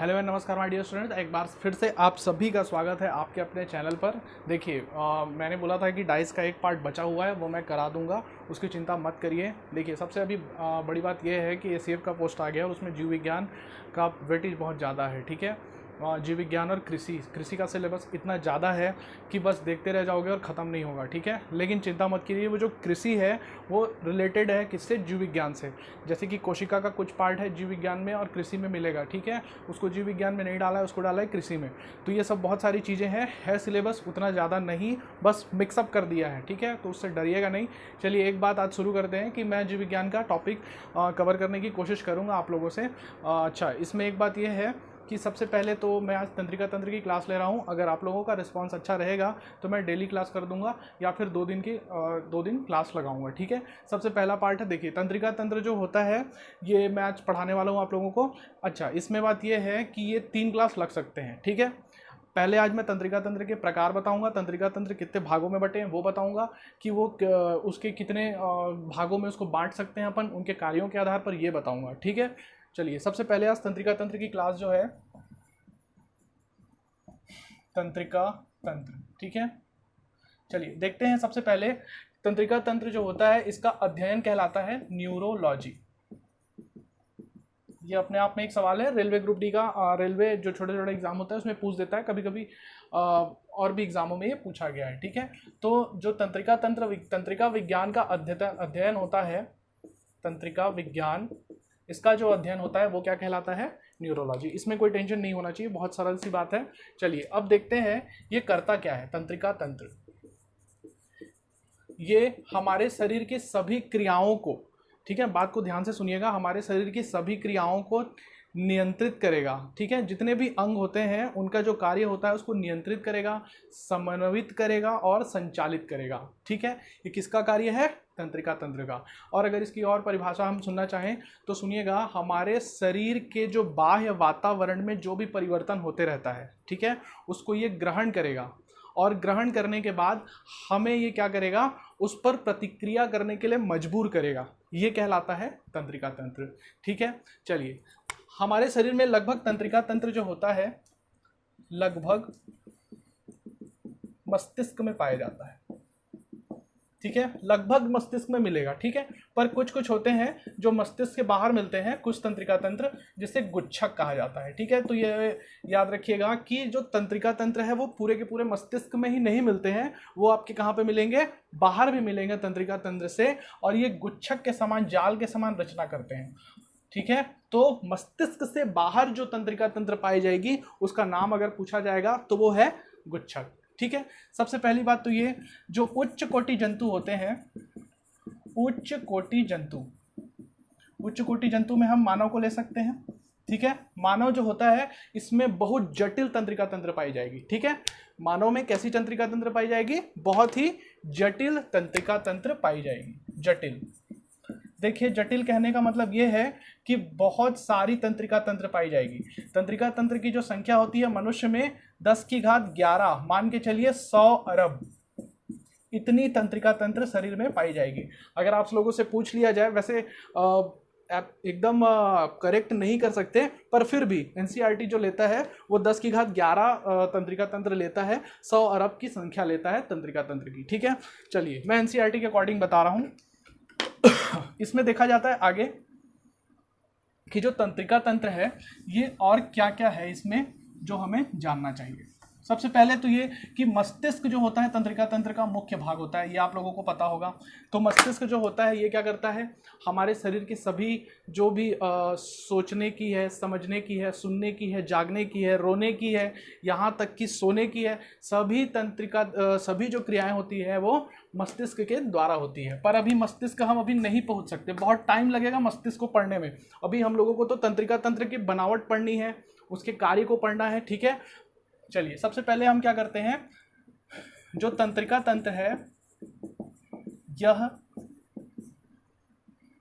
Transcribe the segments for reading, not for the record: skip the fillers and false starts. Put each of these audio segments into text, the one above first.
Hello and नमस्कार my dear students, एक बार फिर से आप सभी का स्वागत है आपके अपने चैनल पर। देखिए मैंने बोला था कि डाइस का एक पार्ट बचा हुआ है, वो मैं करा दूंगा, उसकी चिंता मत करिए। देखिए सबसे अभी बड़ी बात यह है कि एसीएफ का पोस्ट आ गया और उसमें जीव विज्ञान का वेटेज बहुत ज़्यादा है। ठीक है, जीव विज्ञान और कृषि का सिलेबस इतना ज़्यादा है कि बस देखते रह जाओगे और ख़त्म नहीं होगा। ठीक है, लेकिन चिंता मत कीजिए, वो जो कृषि है वो रिलेटेड है किससे, जीव विज्ञान से। जैसे कि कोशिका का कुछ पार्ट है जीव विज्ञान में और कृषि में मिलेगा। ठीक है, उसको जीव विज्ञान में नहीं डाला है, उसको डाला है कृषि में। तो ये सब बहुत सारी चीज़ें हैं, है सिलेबस उतना ज़्यादा नहीं, बस मिक्सअप कर दिया है। ठीक है, तो उससे डरिएगा नहीं। चलिए एक बात आज शुरू करते हैं कि मैं जीव विज्ञान का टॉपिक कवर करने की कोशिश करूँगा आप लोगों से। अच्छा, इसमें एक बात यह है कि सबसे पहले तो मैं आज तंत्रिका तंत्र की क्लास ले रहा हूँ। अगर आप लोगों का रिस्पांस अच्छा रहेगा तो मैं डेली क्लास कर दूंगा या फिर 2 दिन क्लास लगाऊंगा। ठीक है, सबसे पहला पार्ट है, देखिए तंत्रिका तंत्र जो होता है ये मैं आज पढ़ाने वाला हूँ आप लोगों को। अच्छा, इसमें बात ये है कि ये 3 क्लास लग सकते हैं। ठीक है, पहले आज मैं तंत्रिका तंत्र के प्रकार बताऊंगा, तंत्रिका तंत्र कितने भागों में बटे हैं वो बताऊंगा, कि वो उसके कितने भागों में उसको बांट सकते हैं अपन, उनके कार्यों के आधार पर ये बताऊंगा। ठीक है, चलिए सबसे पहले आज तंत्रिका तंत्र की क्लास जो है, तंत्रिका तंत्र। ठीक है, चलिए देखते हैं। सबसे पहले तंत्रिका तंत्र जो होता है इसका अध्ययन कहलाता है न्यूरोलॉजी। ये अपने आप में एक सवाल है, रेलवे ग्रुप डी का, रेलवे जो छोटे छोटे एग्जाम होता है उसमें पूछ देता है कभी कभी, और भी एग्जामों में ये पूछा गया है। ठीक है, तो जो तंत्रिका विज्ञान का अध्ययन होता है, तंत्रिका विज्ञान, इसका जो अध्ययन होता है वो क्या कहलाता है, न्यूरोलॉजी। इसमें कोई टेंशन नहीं होना चाहिए, बहुत सरल सी बात है। चलिए अब देखते हैं ये करता क्या है तंत्रिका तंत्र। ये हमारे शरीर की सभी क्रियाओं को, ठीक है, बात को ध्यान से सुनिएगा, हमारे शरीर की सभी क्रियाओं को नियंत्रित करेगा। ठीक है, जितने भी अंग होते हैं उनका जो कार्य होता है उसको नियंत्रित करेगा, समन्वित करेगा और संचालित करेगा। ठीक है, ये किसका कार्य है, तंत्रिका तंत्र का। और अगर इसकी और परिभाषा हम सुनना चाहें तो सुनिएगा, हमारे शरीर के जो बाह्य वातावरण में जो भी परिवर्तन होते रहता है, ठीक है, उसको ये ग्रहण करेगा और ग्रहण करने के बाद हमें ये क्या करेगा, उस पर प्रतिक्रिया करने के लिए मजबूर करेगा। ये कहलाता है तंत्रिका तंत्र। ठीक है, चलिए हमारे शरीर में लगभग तंत्रिका तंत्र जो होता है लगभग मस्तिष्क में पाया जाता है। ठीक है, लगभग मस्तिष्क में मिलेगा। ठीक है, पर कुछ कुछ होते हैं जो मस्तिष्क के बाहर मिलते हैं, कुछ तंत्रिका तंत्र, जिसे गुच्छक कहा जाता है। ठीक है, तो ये याद रखिएगा कि जो तंत्रिका तंत्र है वो पूरे के पूरे मस्तिष्क में ही नहीं मिलते हैं, वो आपके कहाँ पे मिलेंगे, बाहर भी मिलेंगे तंत्रिका तंत्र से, और ये गुच्छक के समान, जाल के समान रचना करते हैं। ठीक है, तो मस्तिष्क से बाहर जो तंत्रिका तंत्र पाई जाएगी उसका नाम अगर पूछा जाएगा तो वो है गुच्छक। ठीक है, सबसे पहली बात तो ये, जो उच्च कोटि जंतु होते हैं, उच्च कोटि जंतु में हम मानव को ले सकते हैं। ठीक है, मानव जो होता है इसमें बहुत जटिल तंत्रिका तंत्र पाई जाएगी। ठीक है, मानव में कैसी तंत्रिका तंत्र पाई जाएगी, बहुत ही जटिल तंत्रिका तंत्र पाई जाएगी। जटिल, देखिए जटिल कहने का मतलब ये है कि बहुत सारी तंत्रिका तंत्र पाई जाएगी। तंत्रिका तंत्र की जो संख्या होती है मनुष्य में 10 की घात 11, मान के चलिए 100 अरब, इतनी तंत्रिका तंत्र शरीर में पाई जाएगी। अगर आप लोगों से पूछ लिया जाए, वैसे एकदम करेक्ट नहीं कर सकते, पर फिर भी एनसीईआरटी जो लेता है वो 10 की घात 11 तंत्रिका तंत्र लेता है, 100 अरब की संख्या लेता है तंत्रिका तंत्र की। ठीक है, चलिए मैं एनसीईआरटी के अकॉर्डिंग बता रहा हूँ। इसमें देखा जाता है आगे कि जो तंत्रिका तंत्र है ये और क्या क्या है इसमें जो हमें जानना चाहिए। सबसे पहले तो ये कि मस्तिष्क जो होता है तंत्रिका तंत्र का मुख्य भाग होता है, ये आप लोगों को पता होगा। तो मस्तिष्क जो होता है ये क्या करता है, हमारे शरीर की सभी जो भी सोचने की है, समझने की है, सुनने की है, जागने की है, रोने की है, यहाँ तक कि सोने की है, सभी जो क्रियाएं होती है वो मस्तिष्क के द्वारा होती है। पर अभी मस्तिष्क हम अभी नहीं पहुंच सकते, बहुत टाइम लगेगा मस्तिष्क को पढ़ने में। अभी हम लोगों को तो तंत्रिका तंत्र की बनावट पढ़नी है, उसके कार्य को पढ़ना है। ठीक है, चलिए सबसे पहले हम क्या करते हैं, जो तंत्रिका तंत्र है यह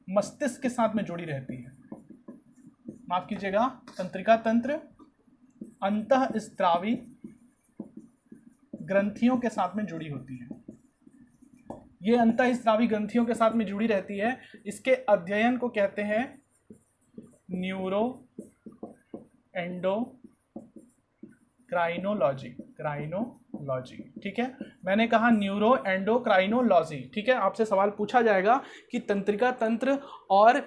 मस्तिष्क के साथ में जुड़ी रहती है। माफ कीजिएगा, तंत्रिका तंत्र अंतःस्रावी ग्रंथियों के साथ में जुड़ी होती है। ये अंतःस्रावी ग्रंथियों के साथ में जुड़ी रहती है। इसके अध्ययन को कहते हैं न्यूरोलॉजी। एंडोक्राइनोलॉजी, क्राइनोलॉजी, ठीक है। मैंने कहा न्यूरो एंडोक्राइनोलॉजी, ठीक है। आपसे सवाल पूछा जाएगा कि तंत्रिका तंत्र और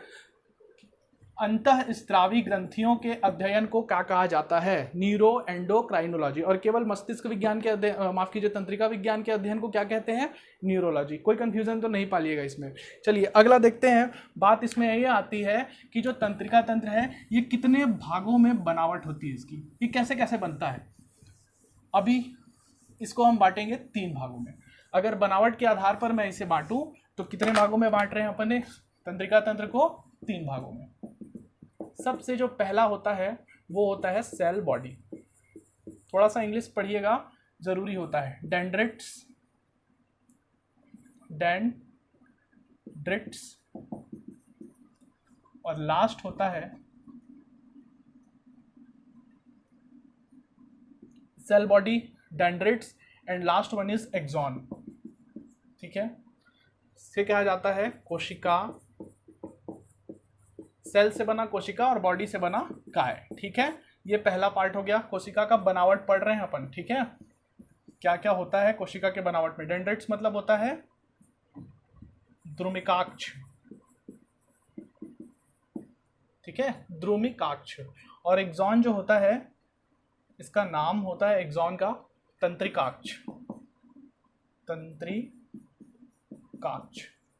अंतःस्रावी ग्रंथियों के अध्ययन को क्या कहा जाता है, न्यूरो एंडोक्राइनोलॉजी। और केवल मस्तिष्क विज्ञान के अध्ययन, माफ कीजिए, तंत्रिका विज्ञान के अध्ययन को क्या कहते हैं, न्यूरोलॉजी। कोई कंफ्यूजन तो नहीं पालिएगा इसमें। चलिए अगला देखते हैं। बात इसमें ये आती है कि जो तंत्रिका तंत्र है ये कितने भागों में बनावट होती है इसकी, ये कैसे कैसे बनता है। अभी इसको हम बांटेंगे 3 भागों में। अगर बनावट के आधार पर मैं इसे बांटूं तो कितने भागों में बांट रहे हैं अपन ने तंत्रिका तंत्र को, 3 भागों में। सबसे जो पहला होता है वो होता है सेल बॉडी। थोड़ा सा इंग्लिश पढ़िएगा, जरूरी होता है। डेंड्रिट्स, और लास्ट होता है cell body, dendrites and last one is axon, ठीक है। इसे कहा जाता है कोशिका। सेल से बना कोशिका और बॉडी से बना काय, ठीक है। ये पहला पार्ट हो गया। कोशिका का बनावट पढ़ रहे हैं अपन, ठीक है। क्या क्या होता है कोशिका के बनावट में। डेंड्रिट्स मतलब होता है द्रुमिकाक्ष, ठीक है, द्रुमिकाक्ष। और एक्सॉन जो होता है इसका नाम होता है एक्सॉन का तंत्रिकाक्ष, तंत्रिकाक्ष,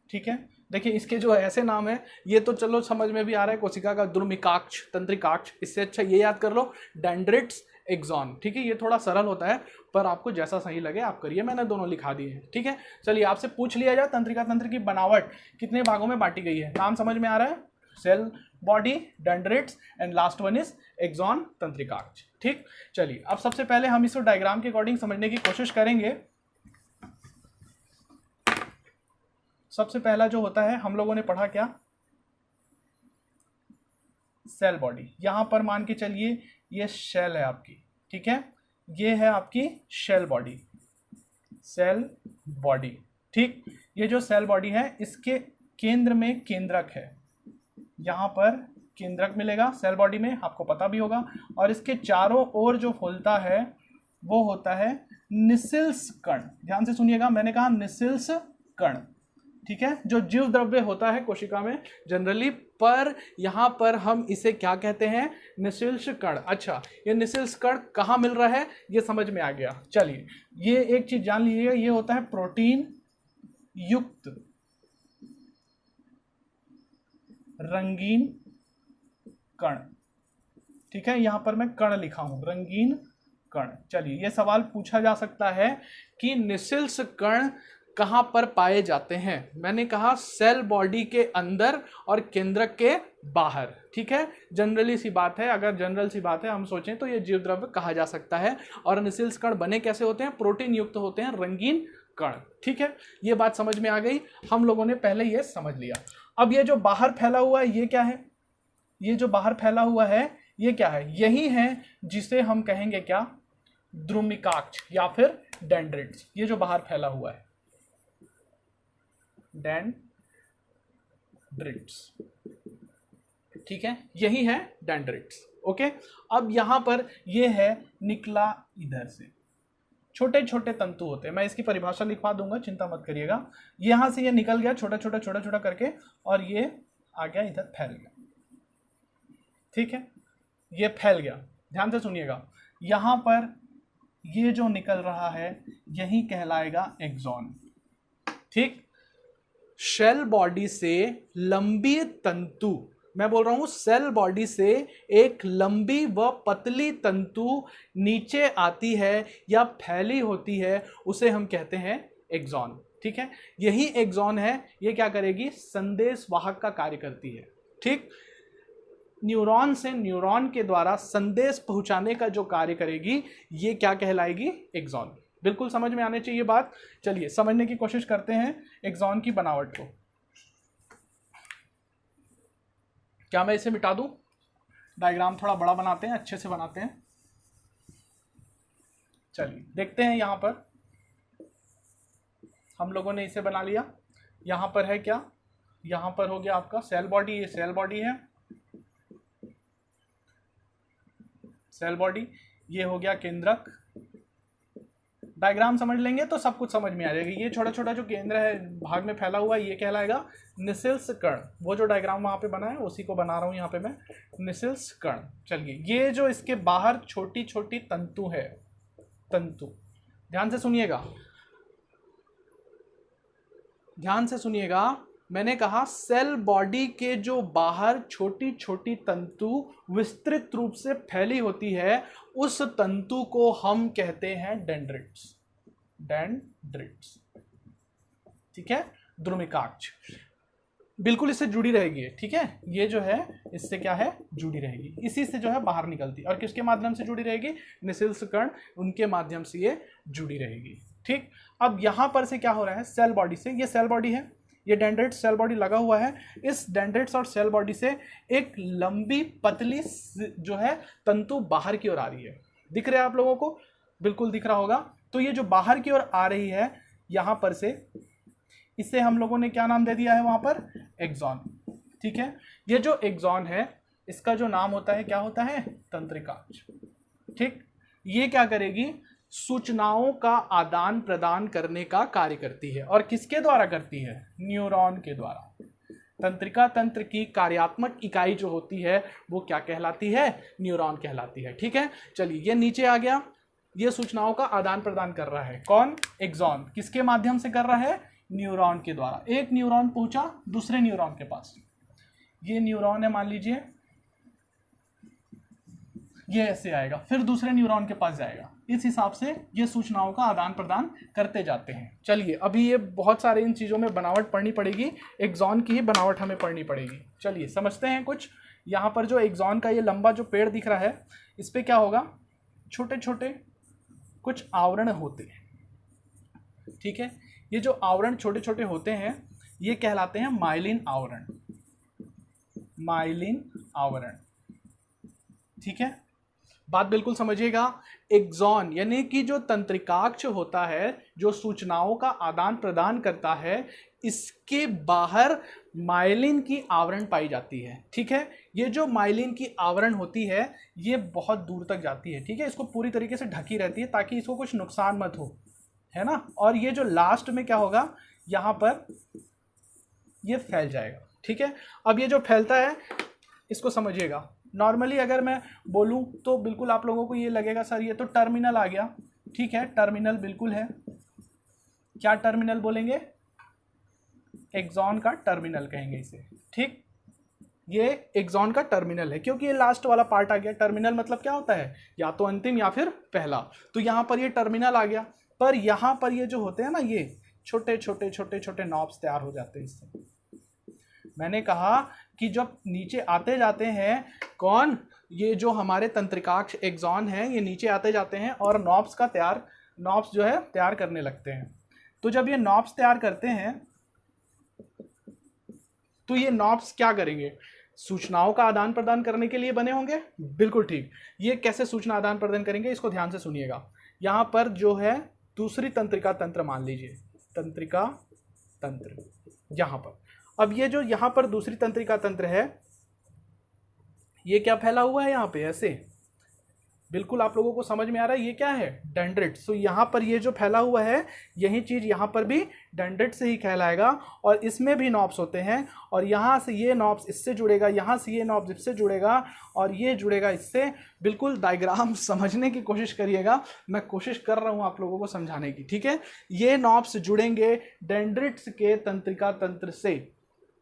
ठीक है। देखिए इसके जो ऐसे नाम है ये तो चलो समझ में भी आ रहा है, कोशिका का द्रुमिकाक्ष, तंत्रिकाक्ष। इससे अच्छा ये याद कर लो डेंड्रिट्स, एक्सॉन, ठीक है। ये थोड़ा सरल होता है पर आपको जैसा सही लगे आप करिए, मैंने दोनों लिखा दिए हैं, ठीक है। चलिए आपसे पूछ लिया जाए तंत्रिका तंत्र की बनावट कितने भागों में बांटी गई है। नाम समझ में आ रहा है, cell body, dendrites and last one is axon, तंत्रिकाक्ष, ठीक। चलिए अब सबसे पहले हम इसको डायग्राम के अकॉर्डिंग समझने की कोशिश करेंगे। सबसे पहला जो होता है हम लोगों ने पढ़ा क्या, सेल बॉडी। यहां पर मान के चलिए ये शेल है आपकी, ठीक है। ये है आपकी शेल बॉडी, सेल बॉडी, ठीक। ये जो सेल बॉडी है इसके केंद्र में केंद्रक है, यहां पर केंद्रक मिलेगा सेल बॉडी में, आपको पता भी होगा। और इसके चारों ओर जो फूलता है वो होता है निसिल्स कण। ध्यान से सुनिएगा, मैंने कहा निसिल्स कण, ठीक है। जो जीव द्रव्य होता है कोशिका में जनरली, पर यहां पर हम इसे क्या कहते हैं, निसिल्स कण। अच्छा, ये निसिल्स कण कहां मिल रहा है ये समझ में आ गया। चलिए ये एक चीज जान लीजिएगा, ये होता है प्रोटीन युक्त रंगीन कण, ठीक है। यहां पर मैं कण लिखा हूं, रंगीन कण। चलिए ये सवाल पूछा जा सकता है कि निसिल्स कण कहां पर पाए जाते हैं। मैंने कहा सेल बॉडी के अंदर और केंद्रक के बाहर, ठीक है। जनरली सी बात है, अगर जनरल सी बात है हम सोचें तो ये जीव द्रव्य कहा जा सकता है। और निसिल्स कण बने कैसे होते हैं, प्रोटीन युक्त होते हैं, रंगीन कण, ठीक है। ये बात समझ में आ गई, हम लोगों ने पहले ये समझ लिया। अब ये जो बाहर फैला हुआ है ये क्या है, ये जो बाहर फैला हुआ है ये क्या है, यही है जिसे हम कहेंगे क्या, द्रुमिकाक्ष या फिर डेंड्रिट्स। ये जो बाहर फैला हुआ है डेंड्रिट्स, ठीक है, यही है डेंड्रिट्स, ओके। अब यहां पर ये है निकला इधर से, छोटे छोटे तंतु होते हैं, मैं इसकी परिभाषा लिखवा दूंगा, चिंता मत करिएगा। यहां से ये निकल गया छोटा छोटा छोटा छोटा करके और ये आ गया इधर, फैल गया, ठीक है। ये फैल गया, ध्यान से सुनिएगा। यहां पर ये जो निकल रहा है यही कहलाएगा एक्सॉन, ठीक। शेल बॉडी से लंबी तंतु, मैं बोल रहा हूं सेल बॉडी से एक लंबी व पतली तंतु नीचे आती है या फैली होती है, उसे हम कहते हैं एक्सॉन, ठीक है। यही एक्सॉन है, ये क्या करेगी, संदेश वाहक का कार्य करती है, ठीक। न्यूरॉन से न्यूरॉन के द्वारा संदेश पहुंचाने का जो कार्य करेगी ये क्या कहलाएगी, एक्सॉन। बिल्कुल समझ में आने चाहिए बात। चलिए समझने की कोशिश करते हैं एक्सॉन की बनावट को। क्या मैं इसे मिटा दूं, डायग्राम थोड़ा बड़ा बनाते हैं, अच्छे से बनाते हैं। चलिए देखते हैं, यहां पर हम लोगों ने इसे बना लिया। यहां पर है क्या, यहां पर हो गया आपका सेल बॉडी, ये सेल बॉडी है। सेल बॉडी, ये हो गया केंद्रक। डायग्राम समझ लेंगे तो सब कुछ समझ में आ जाएगा। ये छोटा छोटा जो केंद्र है भाग में फैला हुआ है ये कहलाएगा निसिल्स कण। वो जो डायग्राम वहां पे बना है उसी को बना रहा हूं यहाँ पे मैं, निसिल्स कण। चलिए, ये जो इसके बाहर छोटी छोटी तंतु है, तंतु, ध्यान से सुनिएगा, ध्यान से सुनिएगा। मैंने कहा सेल बॉडी के जो बाहर छोटी छोटी तंतु विस्तृत रूप से फैली होती है, उस तंतु को हम कहते हैं डेंड्रिट्स। डेंड्रिट्स, ठीक है, द्रुमिकाक्ष। बिल्कुल इससे जुड़ी रहेगी, ठीक है, ये जो है इससे क्या है, जुड़ी रहेगी, इसी से जो है बाहर निकलती। और किसके माध्यम से जुड़ी रहेगी, निसिल्स कण, उनके माध्यम से ये जुड़ी रहेगी। ठीक, अब यहां पर से क्या हो रहा है, सेल बॉडी से, ये सेल बॉडी है, ये डेंड्रिट्स सेल बॉडी लगा हुआ है। इस डेंड्रिट्स और सेल बॉडी से एक लंबी पतली जो है तंतु बाहर की ओर आ रही है। दिख रहा है आप लोगों को, बिल्कुल दिख रहा होगा। तो ये जो बाहर की ओर आ रही है यहां पर से, इसे हम लोगों ने क्या नाम दे दिया है वहां पर, एक्सॉन। ठीक है, ये जो एक्सॉन है इसका जो नाम होता है क्या होता है, तंत्रिकाक्ष। ठीक, ये क्या करेगी, सूचनाओं का आदान प्रदान करने का कार्य करती है। और किसके द्वारा करती है, न्यूरॉन के द्वारा। तंत्रिका तंत्र की कार्यात्मक इकाई जो होती है वो क्या कहलाती है, न्यूरॉन कहलाती है। ठीक है, चलिए ये नीचे आ गया, ये सूचनाओं का आदान प्रदान कर रहा है कौन, एक्सॉन। किसके माध्यम से कर रहा है, न्यूरॉन के द्वारा। एक न्यूरॉन पहुंचा दूसरे न्यूरॉन के पास, ये न्यूरॉन है मान लीजिए, ये ऐसे आएगा, फिर दूसरे न्यूरॉन के पास जाएगा। इस हिसाब से ये सूचनाओं का आदान प्रदान करते जाते हैं। चलिए, अभी ये बहुत सारे इन चीज़ों में बनावट पढ़नी पड़ेगी, एक्सॉन की ही बनावट हमें पढ़नी पड़ेगी। चलिए समझते हैं कुछ। यहाँ पर जो एक्सॉन का ये लंबा जो पेड़ दिख रहा है, इस पर क्या होगा, छोटे छोटे कुछ आवरण होते हैं। ठीक है, ये जो आवरण छोटे छोटे होते हैं ये कहलाते हैं माइलिन आवरण। माइलिन आवरण, ठीक है, बात बिल्कुल समझिएगा। एक्सॉन यानी कि जो तंत्रिकाक्ष होता है, जो सूचनाओं का आदान प्रदान करता है, इसके बाहर माइलिन की आवरण पाई जाती है। ठीक है, ये जो माइलिन की आवरण होती है ये बहुत दूर तक जाती है। ठीक है, इसको पूरी तरीके से ढकी रहती है ताकि इसको कुछ नुकसान मत हो, है ना। और ये जो लास्ट में क्या होगा, यहाँ पर ये फैल जाएगा। ठीक है, अब ये जो फैलता है इसको समझिएगा। नॉर्मली अगर मैं बोलूं तो बिल्कुल आप लोगों को ये लगेगा सर ये तो टर्मिनल आ गया। ठीक है, टर्मिनल बिल्कुल है। क्या टर्मिनल बोलेंगे, एक्सॉन का टर्मिनल कहेंगे इसे। ठीक, ये एक्सॉन का टर्मिनल है क्योंकि ये लास्ट वाला पार्ट आ गया। टर्मिनल मतलब क्या होता है, या तो अंतिम या फिर पहला। तो यहाँ पर ये टर्मिनल आ गया, पर यहाँ पर ये जो होते हैं ना, ये छोटे छोटे छोटे छोटे नॉब्स तैयार हो जाते हैं इससे। मैंने कहा कि जब नीचे आते जाते हैं कौन, ये जो हमारे तंत्रिकाक्ष एक्सॉन है, ये नीचे आते जाते हैं और नॉब्स जो है तैयार करने लगते हैं। तो जब ये नॉब्स तैयार करते हैं तो ये नॉब्स क्या करेंगे, सूचनाओं का आदान प्रदान करने के लिए बने होंगे। बिल्कुल ठीक, ये कैसे सूचना आदान प्रदान करेंगे इसको ध्यान से सुनिएगा। यहाँ पर जो है दूसरी तंत्रिका तंत्र मान लीजिए, तंत्रिका तंत्र यहाँ पर। अब ये जो यहाँ पर दूसरी तंत्रिका तंत्र है ये क्या फैला हुआ है यहाँ पे ऐसे, बिल्कुल आप लोगों को समझ में आ रहा है ये क्या है, डेंड्रिट्स। तो यहाँ पर ये जो फैला हुआ है यही चीज यहाँ पर भी डेंड्रिट से ही कहलाएगा। और इसमें भी नॉब्स होते हैं, और यहाँ से ये नॉब्स इससे जुड़ेगा, यहाँ से ये नॉब्स इससे जुड़ेगा, और ये जुड़ेगा इससे। बिल्कुल डायग्राम समझने की कोशिश करिएगा, मैं कोशिश कर रहा हूँ आप लोगों को समझाने की। ठीक है, ये नॉब्स जुड़ेंगे डेंड्रिट्स के तंत्रिका तंत्र से।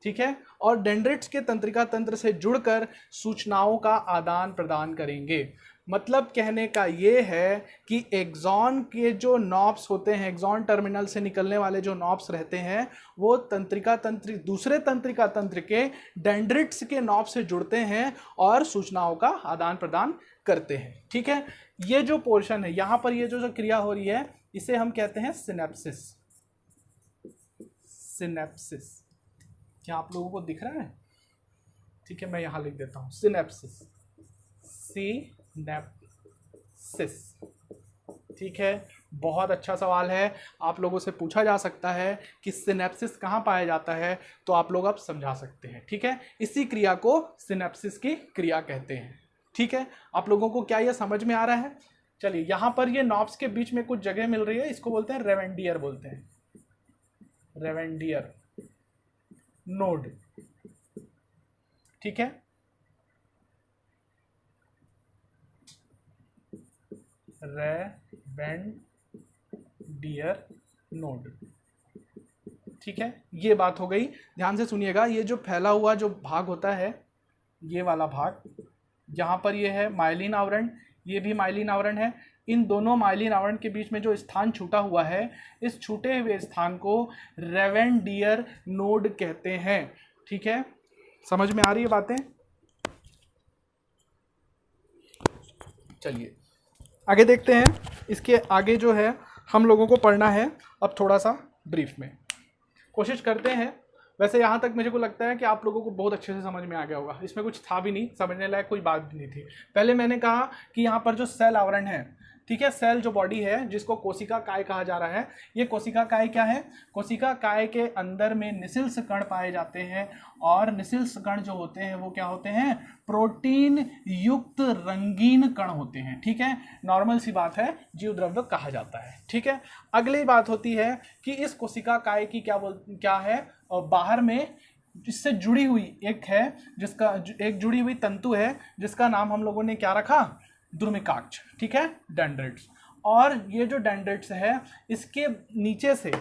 ठीक है, और डेंड्रिट्स के तंत्रिका तंत्र से जुड़कर सूचनाओं का आदान प्रदान करेंगे। मतलब कहने का ये है कि एक्सॉन के जो नॉब्स होते हैं, एक्सॉन टर्मिनल से निकलने वाले जो नॉब्स रहते हैं, वो तंत्रिका तंत्र दूसरे तंत्रिका तंत्र के डेंड्रिट्स के नॉब से जुड़ते हैं और सूचनाओं का आदान प्रदान करते हैं। ठीक है, ये जो पोर्शन है यहाँ पर, ये जो क्रिया हो रही है इसे हम कहते हैं सिनेप्सिस। सिनेप्सिस, क्या आप लोगों को दिख रहा है? ठीक है, मैं यहाँ लिख देता हूँ सिनेप्सिस, सिनेप्सिस। ठीक है, बहुत अच्छा सवाल है, आप लोगों से पूछा जा सकता है कि सिनेप्सिस कहाँ पाया जाता है, तो आप लोग अब समझा सकते हैं। ठीक है, इसी क्रिया को सिनेप्सिस की क्रिया कहते हैं। ठीक है, आप लोगों को क्या यह समझ में आ रहा है? चलिए, यहां पर ये नॉब्स के बीच में कुछ जगह मिल रही है, इसको बोलते हैं रेवेंडियर बोलते हैं, रेवेंडियर नोड। ठीक है, रेवेंडियर नोड। ठीक है, ये बात हो गई। ध्यान से सुनिएगा, ये जो फैला हुआ जो भाग होता है, ये वाला भाग, यहाँ पर ये है माइलिन आवरण, ये भी माइलिन आवरण है। इन दोनों माइलिन आवरण के बीच में जो स्थान छूटा हुआ है, इस छूटे हुए स्थान को रेवेंडियर नोड कहते हैं। ठीक है, समझ में आ रही है बातें? चलिए आगे देखते हैं। इसके आगे जो है हम लोगों को पढ़ना है अब थोड़ा सा ब्रीफ में, कोशिश करते हैं। वैसे यहाँ तक मुझे को लगता है कि आप लोगों को बहुत अच्छे से समझ में आ गया होगा, इसमें कुछ था भी नहीं, समझने लायक कोई बात भी नहीं थी। पहले मैंने कहा कि यहाँ पर जो सेल आवरण है, ठीक है, सेल जो बॉडी है जिसको कोशिका काय कहा जा रहा है, ये कोशिका काय क्या है? कोशिका काय के अंदर में निसिल्स कण पाए जाते हैं, और निसिल्स कण जो होते हैं वो क्या होते हैं? प्रोटीन युक्त रंगीन कण होते हैं। ठीक है, नॉर्मल सी बात है, जीव द्रव्य कहा जाता है। ठीक है, अगली बात होती है कि इस कोशिका काय की क्या है, और बाहर में इससे जुड़ी हुई एक है, जिसका एक जुड़ी हुई तंतु है जिसका नाम हम लोगों ने क्या रखा? द्रुमिकाक्ष। ठीक है, डेंड्रिट्स। और ये जो डेंड्रिट्स है, इसके नीचे से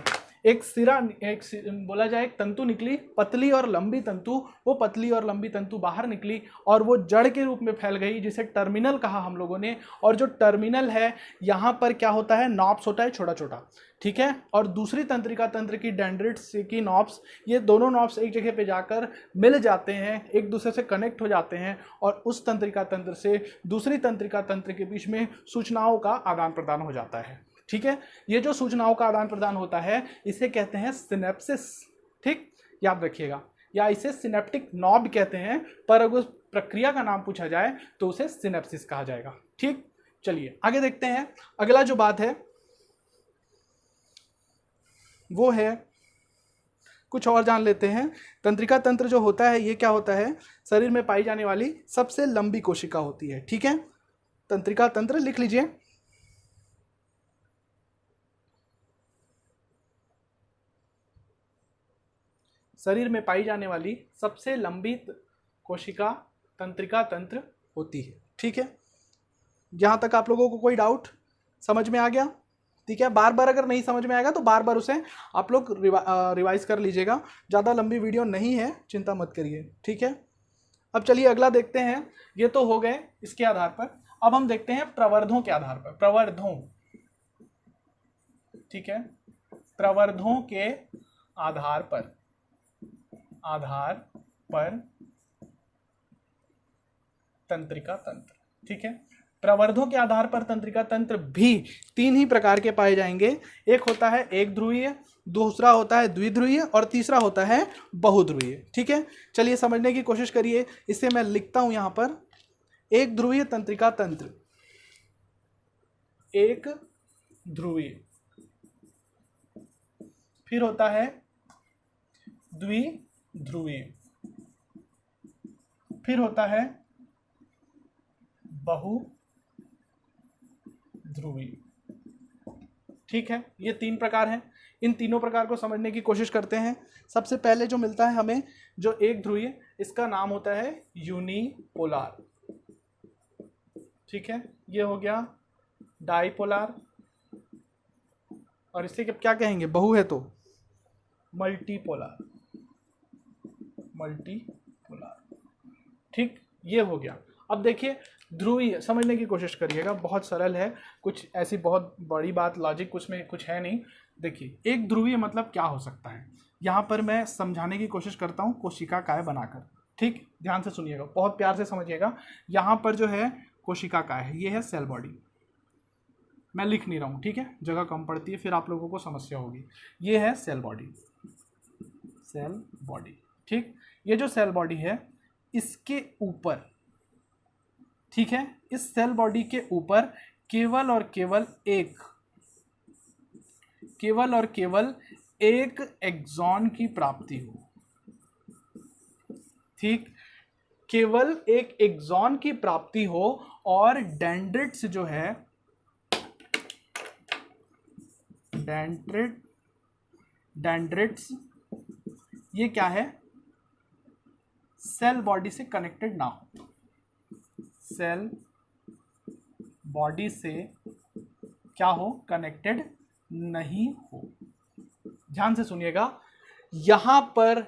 एक सिरा, बोला जाए एक तंतु निकली, पतली और लंबी तंतु। वो पतली और लंबी तंतु बाहर निकली और वो जड़ के रूप में फैल गई, जिसे टर्मिनल कहा हम लोगों ने। और जो टर्मिनल है, यहाँ पर क्या होता है? नॉब्स होता है छोटा छोटा। ठीक है, और दूसरी तंत्रिका तंत्र की डेंड्रिट्स की नॉब्स, ये दोनों नॉब्स एक जगह पे जाकर मिल जाते हैं, एक दूसरे से कनेक्ट हो जाते हैं, और उस तंत्रिका तंत्र से दूसरी तंत्रिका तंत्र के बीच में सूचनाओं का आदान प्रदान हो जाता है। ठीक है, ये जो सूचनाओं का आदान प्रदान होता है, इसे कहते हैं सिनेप्सिस। ठीक, याद रखिएगा, या इसे सिनेप्टिक नॉब कहते हैं, पर अगर उस प्रक्रिया का नाम पूछा जाए तो उसे सिनेप्सिस कहा जाएगा। ठीक, चलिए आगे देखते हैं। अगला जो बात है वो है, कुछ और जान लेते हैं। तंत्रिका तंत्र जो होता है, ये क्या होता है? शरीर में पाई जाने वाली सबसे लंबी कोशिका होती है। ठीक है, तंत्रिका तंत्र लिख लीजिए। शरीर में पाई जाने वाली सबसे लंबी कोशिका तंत्रिका तंत्र होती है। ठीक है, यहां तक आप लोगों को कोई डाउट समझ में आ गया? ठीक है, बार बार अगर नहीं समझ में आएगा तो बार बार उसे आप लोग रिवाइज कर लीजिएगा। ज़्यादा लंबी वीडियो नहीं है, चिंता मत करिए। ठीक है, अब चलिए अगला देखते हैं। ये तो हो गए इसके आधार पर। अब हम देखते हैं प्रवर्धों के आधार पर। प्रवर्धों, ठीक है, प्रवर्धों के आधार पर तंत्रिका तंत्र। ठीक है, प्रवर्धों के आधार पर तंत्रिका तंत्र भी तीन ही प्रकार के पाए जाएंगे। एक होता है एक ध्रुवीय, दूसरा होता है द्विध्रुवीय, और तीसरा होता है बहुध्रुवीय। ठीक है, चलिए समझने की कोशिश करिए। इसे मैं लिखता हूं यहां पर। एक ध्रुवीय तंत्रिका तंत्र, एक ध्रुवीय, फिर होता है द्विध्रुवीय, फिर होता है बहुध्रुवीय। ठीक है, ये तीन प्रकार हैं। इन तीनों प्रकार को समझने की कोशिश करते हैं। सबसे पहले जो मिलता है हमें, जो एक ध्रुवीय, इसका नाम होता है यूनिपोलार। ठीक है, ये हो गया डाइपोलार, और इसे क्या कहेंगे? बहु है तो मल्टीपोलार। ठीक, ये हो गया। अब देखिए ध्रुवीय समझने की कोशिश करिएगा, बहुत सरल है, कुछ ऐसी बहुत बड़ी बात लॉजिक उसमें कुछ है नहीं। देखिए एक ध्रुवीय मतलब क्या हो सकता है, यहाँ पर मैं समझाने की कोशिश करता हूँ कोशिका काय बनाकर। ठीक, ध्यान से सुनिएगा, बहुत प्यार से समझिएगा। यहाँ पर जो है कोशिका काय है, ये है सेल बॉडी। मैं लिख नहीं रहा हूँ, ठीक है, जगह कम पड़ती है, फिर आप लोगों को समस्या होगी। ये है सेल बॉडी, सेल बॉडी। ठीक, ये जो सेल बॉडी है, इसके ऊपर, ठीक है, इस सेल बॉडी के ऊपर केवल और केवल एक एक्सॉन की प्राप्ति हो। ठीक, केवल एक एक्सॉन की प्राप्ति हो और डेंड्रिट्स जो है, डेंड्रिट्स ये क्या है, सेल बॉडी से कनेक्टेड ना हो, सेल बॉडी से क्या हो, कनेक्टेड नहीं हो। ध्यान से सुनिएगा, यहां पर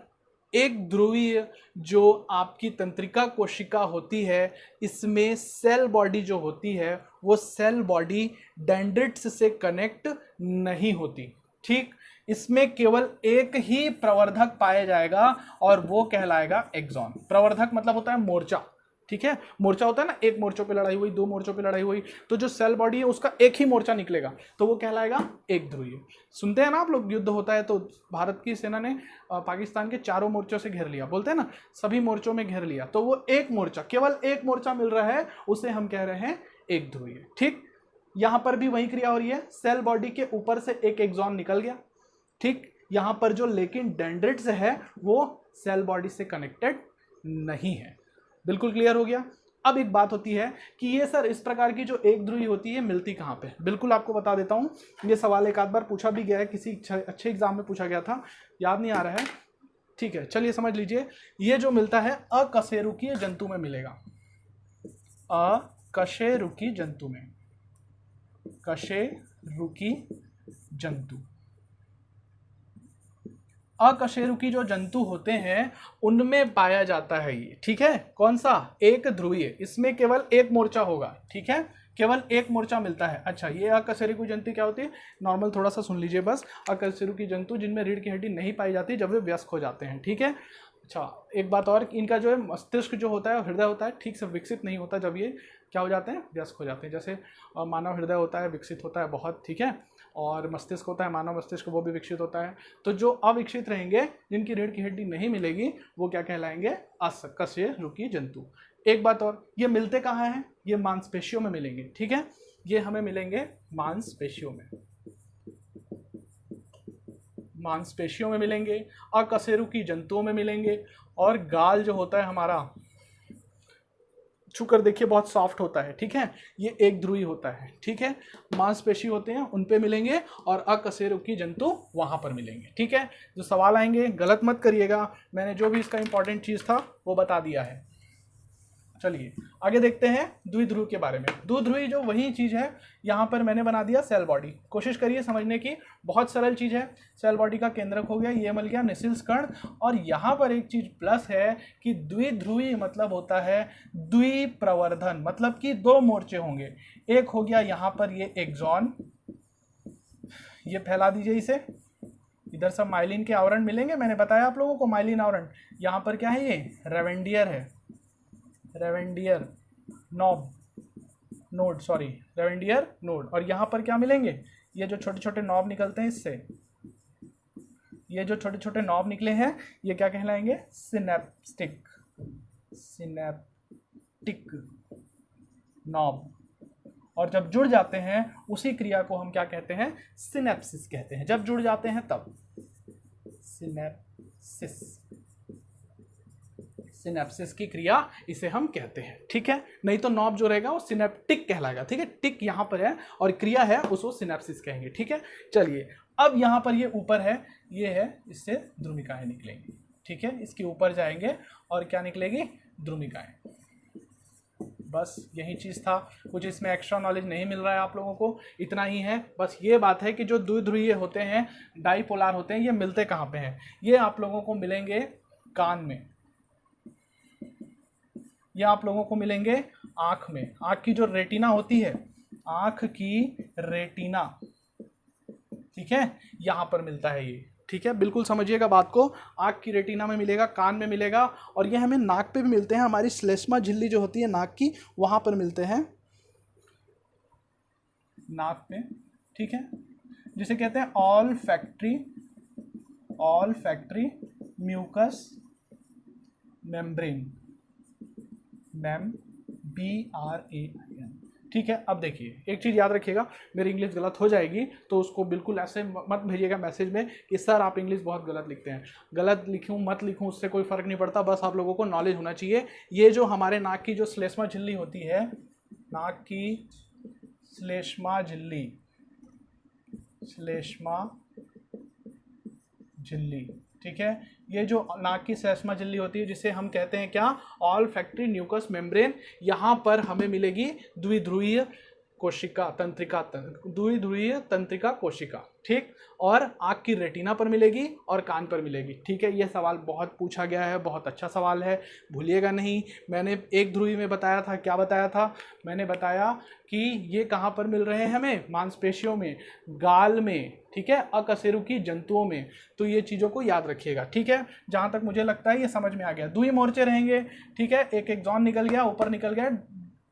एक ध्रुवीय जो आपकी तंत्रिका कोशिका होती है, इसमें सेल बॉडी जो होती है वो सेल बॉडी डेंड्रिट्स से कनेक्ट नहीं होती। ठीक, इसमें केवल एक ही प्रवर्धक पाया जाएगा और वो कहलाएगा एक्सॉन। प्रवर्धक मतलब होता है मोर्चा, ठीक है, मोर्चा होता है ना, एक मोर्चों पे लड़ाई हुई, दो मोर्चों पे लड़ाई हुई, तो जो सेल बॉडी है उसका एक ही मोर्चा निकलेगा तो वो कहलाएगा एक ध्रुवीय। सुनते हैं ना आप लोग, युद्ध होता है तो भारत की सेना ने पाकिस्तान के चारों मोर्चों से घेर लिया, बोलते हैं ना, सभी मोर्चों में घेर लिया, तो वो एक मोर्चा, केवल एक मोर्चा मिल रहा है, उसे हम कह रहे हैं एक ध्रुवीय। ठीक, यहां पर भी वही क्रिया हो रही है, सेल बॉडी के ऊपर से एक एक्सॉन निकल गया। ठीक, यहां पर जो लेकिन डेंड्रिट्स है वो सेल बॉडी से कनेक्टेड नहीं है। बिल्कुल क्लियर हो गया। अब एक बात होती है कि ये सर इस प्रकार की जो एक ध्रुवी होती है मिलती कहाँ पे, बिल्कुल आपको बता देता हूँ। ये सवाल एक आध बार पूछा भी गया है, किसी अच्छे एग्जाम में पूछा गया था, याद नहीं आ रहा है, ठीक है, चलिए समझ लीजिए। ये जो मिलता है अकशेरुकीय जंतु में मिलेगा, अकशेरुकी जंतु में, कशेरुकी जंतु, अकशेरुकी जो जंतु होते हैं उनमें पाया जाता है ये। ठीक है, कौन सा, एक ध्रुवीय, इसमें केवल एक मोर्चा होगा। ठीक है, केवल एक मोर्चा मिलता है। अच्छा, ये अकशेरुकी जंतु क्या होती है, नॉर्मल थोड़ा सा सुन लीजिए बस। अकशेरुकी जंतु जिनमें रीढ़ की हड्डी नहीं पाई जाती जब वे वयस्क हो जाते हैं। ठीक है, अच्छा एक बात और, इनका जो है मस्तिष्क जो होता है, हृदय होता है, ठीक से विकसित नहीं होता जब ये क्या हो जाते हैं, वयस्क हो जाते हैं। जैसे मानव हृदय होता है, विकसित होता है बहुत, ठीक है, और मस्तिष्क होता है, मानव मस्तिष्क, वो भी विकसित होता है। तो जो अविकसित रहेंगे, जिनकी रीढ़ की हड्डी नहीं मिलेगी, वो क्या कहलाएंगे, अकशेरुकी जंतु। एक बात और, ये मिलते कहाँ हैं, ये मांसपेशियों में मिलेंगे। ठीक है, ये हमें मिलेंगे मांसपेशियों में, मांसपेशियों में मिलेंगे, अकशेरुकी जंतुओं में मिलेंगे। और गाल जो होता है हमारा, छूकर देखिए बहुत सॉफ्ट होता है। ठीक है, ये एक ध्रुवी होता है। ठीक है, मांसपेशी होते हैं उन पे मिलेंगे और अकशेरुकी जंतु वहां पर मिलेंगे। ठीक है, जो सवाल आएंगे गलत मत करिएगा, मैंने जो भी इसका इंपॉर्टेंट चीज था वो बता दिया है। चलिए आगे देखते हैं द्विध्रुव के बारे में। द्विध्रुवी जो वही चीज है, यहाँ पर मैंने बना दिया सेल बॉडी। कोशिश करिए समझने की, बहुत सरल चीज है। सेल बॉडी का केंद्रक हो गया, ये मिल गया निसिल्स कण। और यहाँ पर एक चीज प्लस है कि द्विध्रुवी मतलब होता है द्विप्रवर्धन, मतलब कि दो मोर्चे होंगे। एक हो गया यहाँ पर ये एक्सॉन, ये फैला दीजिए इसे, इधर सब माइलिन के आवरण मिलेंगे, मैंने बताया आप लोगों को माइलिन आवरण। यहाँ पर क्या है, ये रेवेंडियर है, रेवेंडियर नोड, सॉरी रेवेंडियर नोड। और यहाँ पर क्या मिलेंगे, ये जो छोटे छोटे नॉब निकलते हैं इससे, ये जो छोटे छोटे नॉब निकले हैं ये क्या कहलाएंगे, सिनेप्टिक, सिनेप्टिक नॉब। और जब जुड़ जाते हैं उसी क्रिया को हम क्या कहते हैं, सिनेप्सिस कहते हैं। जब जुड़ जाते हैं तब सिनेप्सिस, सिनेप्सिस की क्रिया इसे हम कहते हैं। ठीक है, नहीं तो नॉब जो रहेगा वो सिनेप्टिक कहलाएगा। ठीक है, टिक यहाँ पर है और क्रिया है उसको सिनेप्सिस कहेंगे। ठीक है, चलिए अब यहाँ पर ये ऊपर है, ये है, इससे ध्रुमिकाएं निकलेंगी। ठीक है, इसके ऊपर जाएंगे और क्या निकलेगी, ध्रुमिकाएं। बस यही चीज़ था, कुछ इसमें एक्स्ट्रा नॉलेज नहीं मिल रहा है आप लोगों को, इतना ही है। बस ये बात है कि जो द्विध्रुवीय होते हैं, डाइपोलार होते हैं, ये मिलते कहाँ पे हैं, ये आप लोगों को मिलेंगे कान में, ये आप लोगों को मिलेंगे आँख में। आँख की जो रेटिना होती है, आँख की रेटिना, ठीक है, यहाँ पर मिलता है ये। ठीक है, बिल्कुल समझिएगा बात को, आँख की रेटिना में मिलेगा, कान में मिलेगा, और ये हमें नाक पे भी मिलते हैं। हमारी श्लेष्मा झिल्ली जो होती है नाक की, वहाँ पर मिलते हैं, नाक पे। ठीक है, जिसे कहते हैं olfactory mucous membrane, BRAIN। ठीक है। अब देखिए एक चीज़ याद रखिएगा, मेरी इंग्लिश गलत हो जाएगी तो उसको बिल्कुल ऐसे मत भेजिएगा मैसेज में कि सर आप इंग्लिश बहुत गलत लिखते हैं। गलत लिखूँ मत लिखूँ उससे कोई फ़र्क नहीं पड़ता, बस आप लोगों को नॉलेज होना चाहिए। ये जो हमारे नाक की जो श्लेष्मा झिल्ली होती है, नाक की श्लेष्मा झिल्ली, श्लेष्मा झिल्ली, ठीक है, ये जो नाक की श्लेष्मा झिल्ली होती है जिसे हम कहते हैं क्या, ऑल्फैक्टरी म्यूकस मेम्ब्रेन, यहाँ पर हमें मिलेगी द्विध्रुवीय कोशिका तंत्रिका, द्विध्रुवीय तंत्रिका कोशिका, ठीक, और आँख की रेटिना पर मिलेगी और कान पर मिलेगी, ठीक है। यह सवाल बहुत पूछा गया है, बहुत अच्छा सवाल है, भूलिएगा नहीं। मैंने एक ध्रुवी में बताया था, क्या बताया था, मैंने बताया कि ये कहाँ पर मिल रहे हैं हमें, मांसपेशियों में, गाल में, ठीक है, अकशेरुकी जंतुओं में। तो ये चीज़ों को याद रखिएगा, ठीक है। जहाँ तक मुझे लगता है ये समझ में आ गया। दुई मोर्चे रहेंगे, ठीक है, एक एक्सॉन निकल गया, ऊपर निकल गया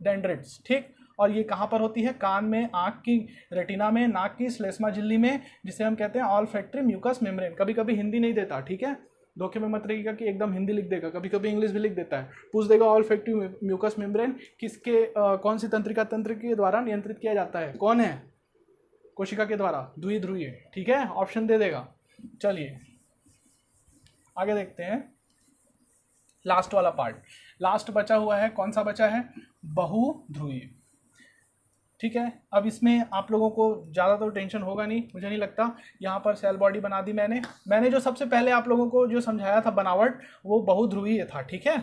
डेंड्रिट्स, ठीक, और ये कहाँ पर होती है, कान में, आँख की रेटिना में, नाक की श्लेष्मा झिल्ली में, जिसे हम कहते हैं ऑल्फैक्टरी म्यूकस मेम्ब्रेन। कभी कभी हिंदी नहीं देता, ठीक है, धोखे में मत रहिएगा कि एकदम हिंदी लिख देगा, कभी कभी इंग्लिश भी लिख देता है, पूछ देगा ऑल्फैक्टरी म्यूकस मेम्ब्रेन किसके कौन सी तंत्रिका तंत्र के द्वारा नियंत्रित किया जाता है, कौन है, कोशिका के द्वारा, द्विध्रुवीय, ठीक है, ऑप्शन दे देगा। चलिए आगे देखते हैं, लास्ट वाला पार्ट, लास्ट बचा हुआ है, कौन सा बचा है, बहुध्रुवीय, ठीक है। अब इसमें आप लोगों को ज़्यादा तो टेंशन होगा नहीं, मुझे नहीं लगता। यहाँ पर सेल बॉडी बना दी मैंने जो सबसे पहले आप लोगों को जो समझाया था बनावट, वो बहुध्रुवीय था, ठीक है।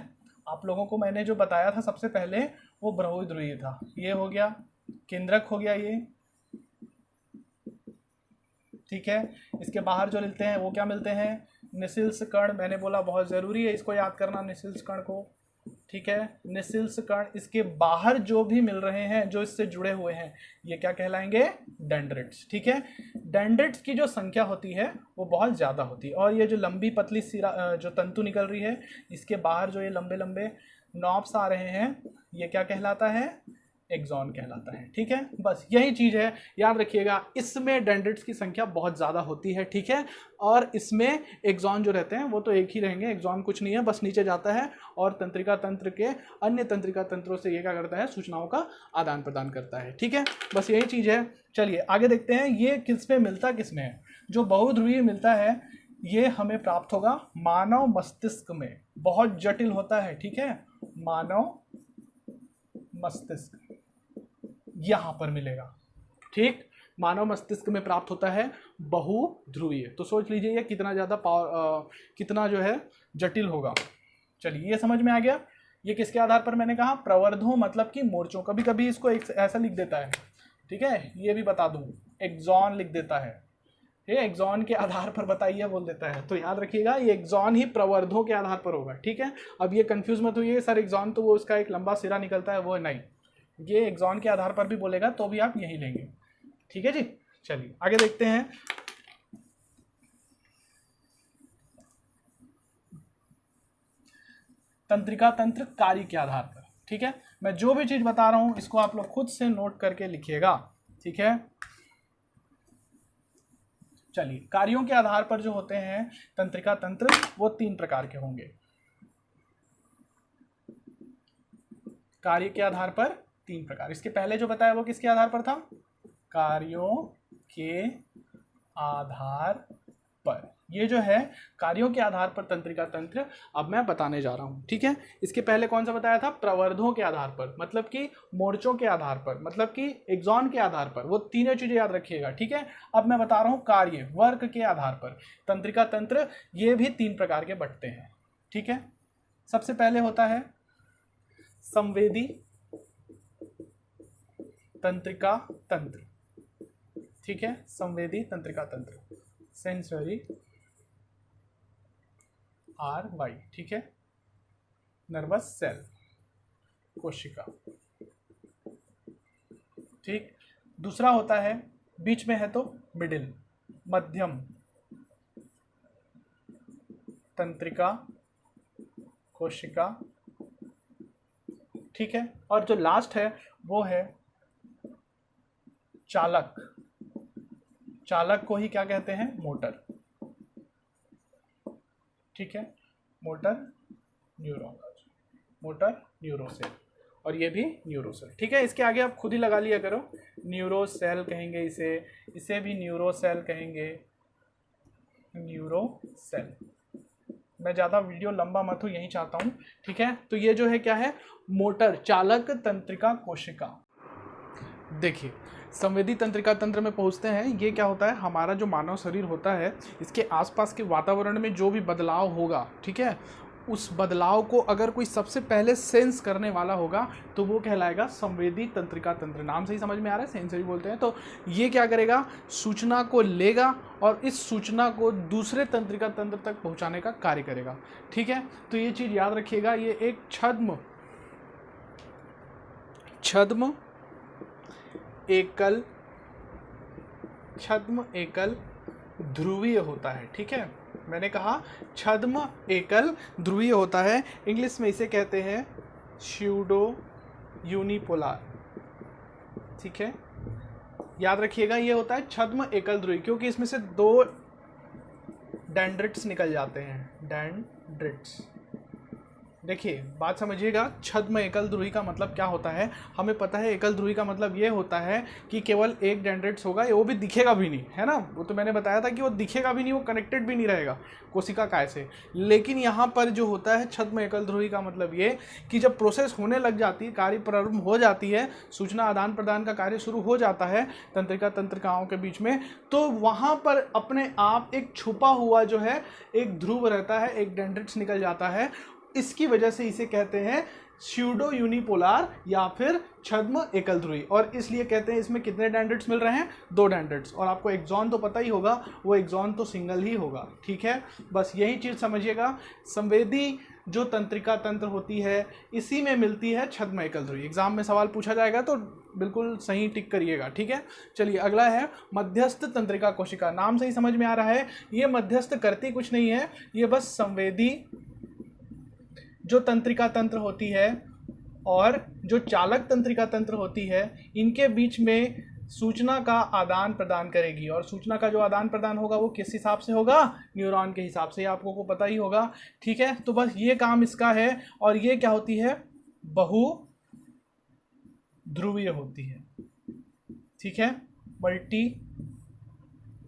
आप लोगों को मैंने जो बताया था सबसे पहले वो बहुध्रुवीय था। ये हो गया केंद्रक, हो गया ये, ठीक है। इसके बाहर जो मिलते हैं वो क्या मिलते हैं, निसिल्स कण, मैंने बोला बहुत ज़रूरी है इसको याद करना, निसिल्स कण को, ठीक है, निसिल्स कण। इसके बाहर जो भी मिल रहे हैं, जो इससे जुड़े हुए हैं, ये क्या कहलाएंगे, डेंड्रिट्स, ठीक है। डेंड्रिट्स की जो संख्या होती है वो बहुत ज़्यादा होती है, और ये जो लंबी पतली सिरा जो तंतु निकल रही है, इसके बाहर जो ये लंबे लंबे नॉब्स आ रहे हैं, ये क्या कहलाता है, एक्सॉन कहलाता है, ठीक है। बस यही चीज़ है, याद रखिएगा। इसमें डेंड्रिट्स की संख्या बहुत ज़्यादा होती है, ठीक है, और इसमें एक्सॉन जो रहते हैं वो तो एक ही रहेंगे, एक्सॉन कुछ नहीं है, बस नीचे जाता है और तंत्रिका तंत्र के अन्य तंत्रिका तंत्रों से ये क्या करता है, सूचनाओं का आदान प्रदान करता है, ठीक है। बस यही चीज़ है। चलिए आगे देखते हैं, ये किस में मिलता, किस में है, जो बहुध्रुवीय मिलता है ये हमें प्राप्त होगा मानव मस्तिष्क में, बहुत जटिल होता है, ठीक है, मानव मस्तिष्क यहां पर मिलेगा, ठीक, मानव मस्तिष्क में प्राप्त होता है बहुध्रुवीय। तो सोच लीजिए ये कितना ज़्यादा कितना जो है जटिल होगा। चलिए ये समझ में आ गया। ये किसके आधार पर, मैंने कहा प्रवर्धों मतलब कि मोर्चों, कभी कभी इसको एक ऐसा लिख देता है, ठीक है, ये भी बता दूं, एक्सॉन लिख देता है, ये एक्सॉन के आधार पर बताइए बोल देता है, तो याद रखिएगा ये एक्सॉन ही प्रवर्धों के आधार पर होगा, ठीक है। अब ये कंफ्यूज मत होइए सर एक्सॉन तो वो उसका एक लंबा सिरा निकलता है, वो नहीं, ये एक्सॉन के आधार पर भी बोलेगा तो भी आप यही लेंगे, ठीक है जी। चलिए आगे देखते हैं, तंत्रिका तंत्र कार्य के आधार पर, ठीक है। मैं जो भी चीज बता रहा हूं इसको आप लोग खुद से नोट करके लिखिएगा, ठीक है। चलिए कार्यों के आधार पर जो होते हैं तंत्रिका तंत्र, वो 3 प्रकार के होंगे। कार्य के आधार पर 3 प्रकार, इसके पहले जो बताया वो किसके आधार पर था, कार्यों के आधार पर। ये जो है कार्यों के आधार पर तंत्रिका तंत्र अब मैं बताने जा रहा हूं, ठीक है। इसके पहले कौन सा बताया था, प्रवर्धों के आधार पर, मतलब कि मोर्चों के आधार पर, मतलब कि एक्सॉन के आधार पर, वो तीनों चीजें याद रखिएगा, ठीक है। अब मैं बता रहा हूं कार्य वर्क के आधार पर तंत्रिका तंत्र, ये भी 3 प्रकार के बंटते हैं, ठीक है। सबसे पहले होता है संवेदी तंत्रिका तंत्र, ठीक है, संवेदी तंत्रिका तंत्र, सेंसरी RY, ठीक है, नर्वस सेल कोशिका, ठीक। दूसरा होता है बीच में है तो मिडिल, मध्यम तंत्रिका कोशिका, ठीक है। और जो लास्ट है वो है चालक, चालक को ही क्या कहते हैं, मोटर, ठीक है, मोटर न्यूरॉन, मोटर न्यूरोसेल। और ये भी न्यूरोसेल। ठीक है, इसके आगे आप खुद ही लगा लिया करो, न्यूरोसेल कहेंगे इसे, इसे भी न्यूरोसेल कहेंगे, न्यूरोसेल। मैं ज़्यादा वीडियो लंबा मत हो यही चाहता हूँ। ठीक है, तो ये जो है क्या है, मोटर चालक तंत्रिका कोशिका। देखिए संवेदी तंत्रिका तंत्र में पहुंचते हैं, ये क्या होता है, हमारा जो मानव शरीर होता है इसके आसपास के वातावरण में जो भी बदलाव होगा, ठीक है, उस बदलाव को अगर कोई सबसे पहले सेंस करने वाला होगा तो वो कहलाएगा संवेदी तंत्रिका तंत्र। नाम से ही समझ में आ रहा है, सेंसरी बोलते हैं। तो ये क्या करेगा, सूचना को लेगा और इस सूचना को दूसरे तंत्रिका तंत्र तक पहुंचाने का कार्य करेगा। ठीक है, तो ये चीज़ याद रखिएगा, ये एक छद्म एकल ध्रुवीय होता है। ठीक है, मैंने कहा छद्म एकल ध्रुवीय होता है, इंग्लिश में इसे कहते हैं स्यूडो यूनिपोलर। ठीक है, याद रखिएगा ये होता है छद्म एकल ध्रुवीय, क्योंकि इसमें से 2 डेंड्रिट्स निकल जाते हैं, डेंड्रिट्स। देखिए बात समझिएगा, छद्म एकल ध्रुवी का मतलब क्या होता है, हमें पता है एकल ध्रुवी का मतलब ये होता है कि केवल एक डेंड्रिट्स होगा, वो भी दिखेगा भी नहीं, है ना, वो तो मैंने बताया था कि वो दिखेगा भी नहीं, वो कनेक्टेड भी नहीं रहेगा कोशिका काय से। लेकिन यहाँ पर जो होता है छद्म एकल ध्रुवी का मतलब ये कि जब प्रोसेस होने लग जाती है, कार्य प्रारंभ हो जाती है, सूचना आदान प्रदान का कार्य शुरू हो जाता है तंत्रिका तंत्रिकाओं के बीच में, तो वहाँ पर अपने आप एक छुपा हुआ जो है एक ध्रुव रहता है, एक डेंड्रिट्स निकल जाता है। इसकी वजह से इसे कहते हैं स्यूडो यूनिपोलर या फिर छद्म एकल ध्रुवी। और इसलिए कहते हैं इसमें कितने डेंड्रिट्स मिल रहे हैं, 2 डेंड्रिट्स। और आपको एक्सॉन तो पता ही होगा, वो एक्सॉन तो सिंगल ही होगा। ठीक है, बस यही चीज़ समझिएगा, संवेदी जो तंत्रिका तंत्र होती है इसी में मिलती है छद्म एकल ध्रुवी। एग्जाम में सवाल पूछा जाएगा तो बिल्कुल सही टिक करिएगा। ठीक है, चलिए अगला है मध्यस्थ तंत्रिका कोशिका। नाम से ही समझ में आ रहा है, ये मध्यस्थ करती कुछ नहीं है, ये बस संवेदी जो तंत्रिका तंत्र होती है और जो चालक तंत्रिका तंत्र होती है, इनके बीच में सूचना का आदान प्रदान करेगी। और सूचना का जो आदान प्रदान होगा वो किस हिसाब से होगा, न्यूरॉन के हिसाब से, आपको को पता ही होगा। ठीक है, तो बस ये काम इसका है। और ये क्या होती है, बहु ध्रुवीय होती है। ठीक है, मल्टी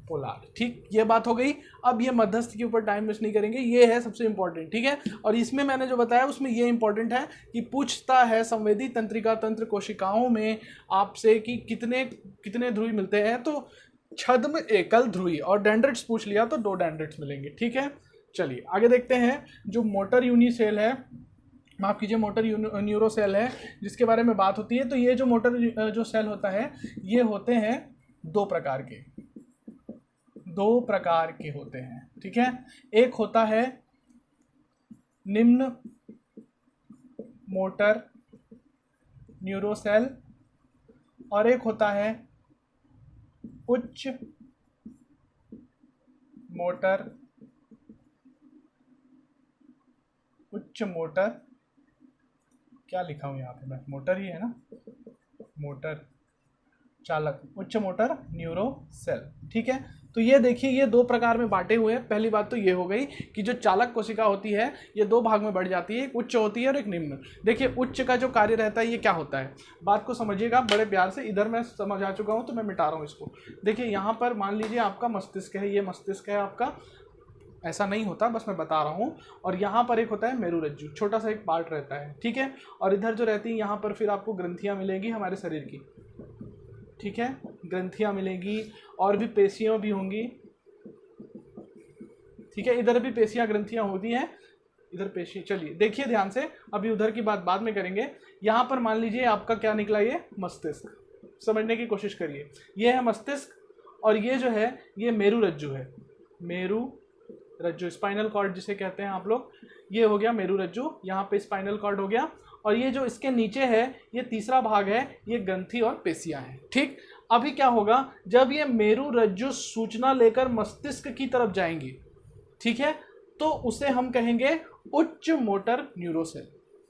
पोलर। ठीक, ये बात हो गई। अब ये मध्यस्थ के ऊपर टाइम वेस्ट नहीं करेंगे, ये है सबसे इंपॉर्टेंट। ठीक है, और इसमें मैंने जो बताया उसमें ये इंपॉर्टेंट है कि पूछता है संवेदी तंत्रिका तंत्र कोशिकाओं में आपसे कि कितने ध्रुवी मिलते हैं, तो छद्म एकल ध्रुवी। और डेंड्रिट्स पूछ लिया तो 2 डेंड्रिट्स मिलेंगे। ठीक है, चलिए आगे देखते हैं। जो मोटर यूनिसेल है, माफ कीजिए मोटर न्यूरोसेल है जिसके बारे में बात होती है, तो ये जो मोटर जो सेल होता है ये होते हैं 2 प्रकार के होते हैं। ठीक है, एक होता है निम्न मोटर न्यूरोसेल और एक होता है उच्च मोटर क्या लिखा हूं यहाँ पे मैं, मोटर ही है ना, मोटर चालक, उच्च मोटर न्यूरोसेल। ठीक है, तो ये देखिए ये 2 प्रकार में बांटे हुए हैं। पहली बात तो ये हो गई कि जो चालक कोशिका होती है ये 2 भाग में बढ़ जाती है, एक उच्च होती है और एक निम्न। देखिए उच्च का जो कार्य रहता है ये क्या होता है, बात को समझिएगा बड़े प्यार से। इधर मैं समझा चुका हूँ तो मैं मिटा रहा हूँ इसको। देखिए यहाँ पर मान लीजिए आपका मस्तिष्क है, ये मस्तिष्क है आपका, ऐसा नहीं होता, बस मैं बता रहा हूँ। और यहाँ पर एक होता है मेरुरज्जु, छोटा सा एक पार्ट रहता है। ठीक है, और इधर जो रहती है यहाँ पर फिर आपको ग्रंथियाँ मिलेंगी हमारे शरीर की। ठीक है, ग्रंथियाँ मिलेंगी और भी पेशियाँ भी होंगी। ठीक है, इधर भी पेशियाँ ग्रंथियाँ होती हैं, इधर पेशी। चलिए देखिए ध्यान से, अभी उधर की बात बाद में करेंगे। यहाँ पर मान लीजिए आपका क्या निकला, ये मस्तिष्क। समझने की कोशिश करिए, ये है मस्तिष्क और ये जो है ये मेरुरज्जु है, मेरुरज्जु, स्पाइनल कॉर्ड जिसे कहते हैं आप लोग। ये हो गया मेरुरज्जु, यहाँ पे स्पाइनल कॉर्ड हो गया। और ये जो इसके नीचे है ये तीसरा भाग है, ये ग्रंथि और पेशियां हैं। ठीक, अभी क्या होगा, जब ये मेरुरज्जु सूचना लेकर मस्तिष्क की तरफ जाएंगी, ठीक है, तो उसे हम कहेंगे उच्च मोटर न्यूरोसेल।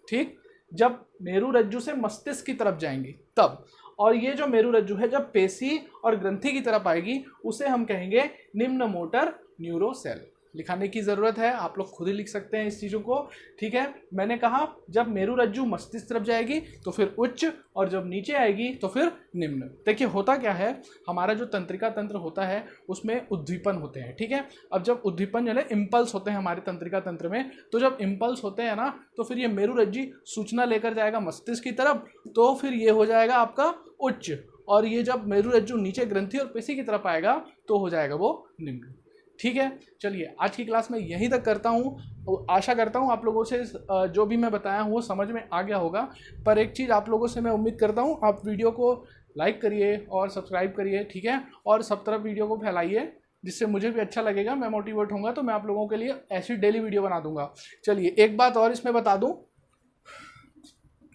ठीक, जब मेरुरज्जु से मस्तिष्क की तरफ जाएंगी तब। और ये जो मेरुरज्जु है जब पेशी और ग्रंथि की तरफ आएगी उसे हम कहेंगे निम्न मोटर न्यूरोसेल। लिखाने की ज़रूरत है, आप लोग खुद ही लिख सकते हैं इस चीज़ों को, ठीक है। मैंने कहा जब मेरुरज्जु मस्तिष्क तरफ जाएगी तो फिर उच्च, और जब नीचे आएगी तो फिर निम्न। देखिए होता क्या है, हमारा जो तंत्रिका तंत्र होता है उसमें उद्दीपन होते हैं, ठीक है। अब जब उद्दीपन यानी इम्पल्स होते हैं हमारे तंत्रिका तंत्र में, तो जब इम्पल्स होते हैं ना, तो फिर ये मेरुरज्जु सूचना लेकर जाएगा मस्तिष्क की तरफ, तो फिर ये हो जाएगा आपका उच्च, और ये जब मेरुरज्जु नीचे ग्रंथि और पेशी की तरफ आएगा तो हो जाएगा वो निम्न, ठीक है। चलिए आज की क्लास में यहीं तक करता हूँ। आशा करता हूँ आप लोगों से जो भी मैं बताया हूँ वो समझ में आ गया होगा। पर एक चीज़ आप लोगों से मैं उम्मीद करता हूँ, आप वीडियो को लाइक करिए और सब्सक्राइब करिए, ठीक है, और सब तरफ वीडियो को फैलाइए, जिससे मुझे भी अच्छा लगेगा, मैं मोटिवेट होऊंगा, तो मैं आप लोगों के लिए ऐसी डेली वीडियो बना दूंगा। चलिए एक बात और इसमें बता दूं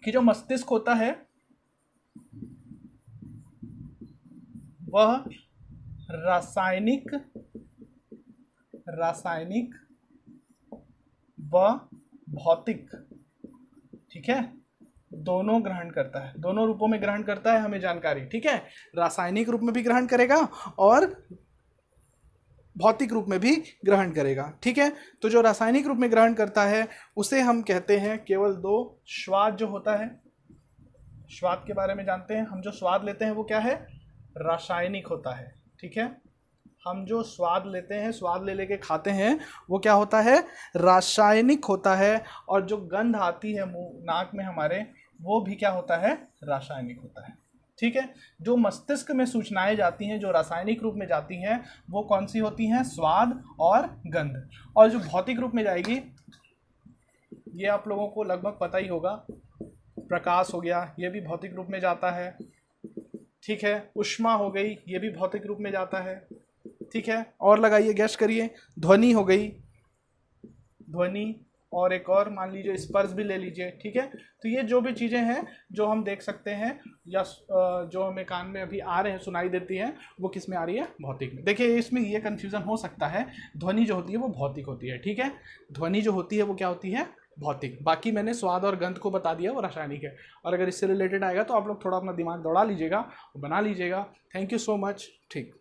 कि जो मस्तिष्क होता है वह रासायनिक व भौतिक, ठीक है, दोनों ग्रहण करता है, दोनों रूपों में ग्रहण करता है हमें जानकारी, ठीक है। रासायनिक रूप में भी ग्रहण करेगा और भौतिक रूप में भी ग्रहण करेगा, ठीक है। तो जो रासायनिक रूप में ग्रहण करता है उसे हम कहते हैं केवल दो, स्वाद जो होता है, स्वाद के बारे में जानते हैं हम, जो स्वाद लेते हैं वो क्या है, रासायनिक होता है, ठीक है। हम जो स्वाद लेते हैं, स्वाद ले लेके खाते हैं, वो क्या होता है, रासायनिक होता है। और जो गंध आती है मुंह नाक में हमारे, वो भी क्या होता है, रासायनिक होता है, ठीक है। जो मस्तिष्क में सूचनाएं जाती हैं, जो रासायनिक रूप में जाती हैं, वो कौन सी होती हैं, स्वाद और गंध। और जो भौतिक रूप में जाएगी, ये आप लोगों को लगभग पता ही होगा, प्रकाश हो गया, ये भी भौतिक रूप में जाता है, ठीक है। उष्मा हो गई, ये भी भौतिक रूप में जाता है, ठीक है। और लगाइए, गैस करिए, ध्वनि हो गई, ध्वनि, और एक और मान लीजिए स्पर्श भी ले लीजिए, ठीक है। तो ये जो भी चीज़ें हैं जो हम देख सकते हैं या जो हमें कान में अभी आ रहे हैं, सुनाई देती हैं, वो किस में आ रही है, भौतिक में। देखिए इसमें ये कन्फ्यूज़न हो सकता है, ध्वनि जो होती है वो भौतिक होती है, ठीक है, ध्वनि जो होती है वो क्या होती है, भौतिक। बाकी मैंने स्वाद और गंध को बता दिया वो रासायनिक है। और अगर इससे रिलेटेड आएगा तो आप लोग थोड़ा अपना दिमाग दौड़ा लीजिएगा, बना लीजिएगा। थैंक यू सो मच, ठीक।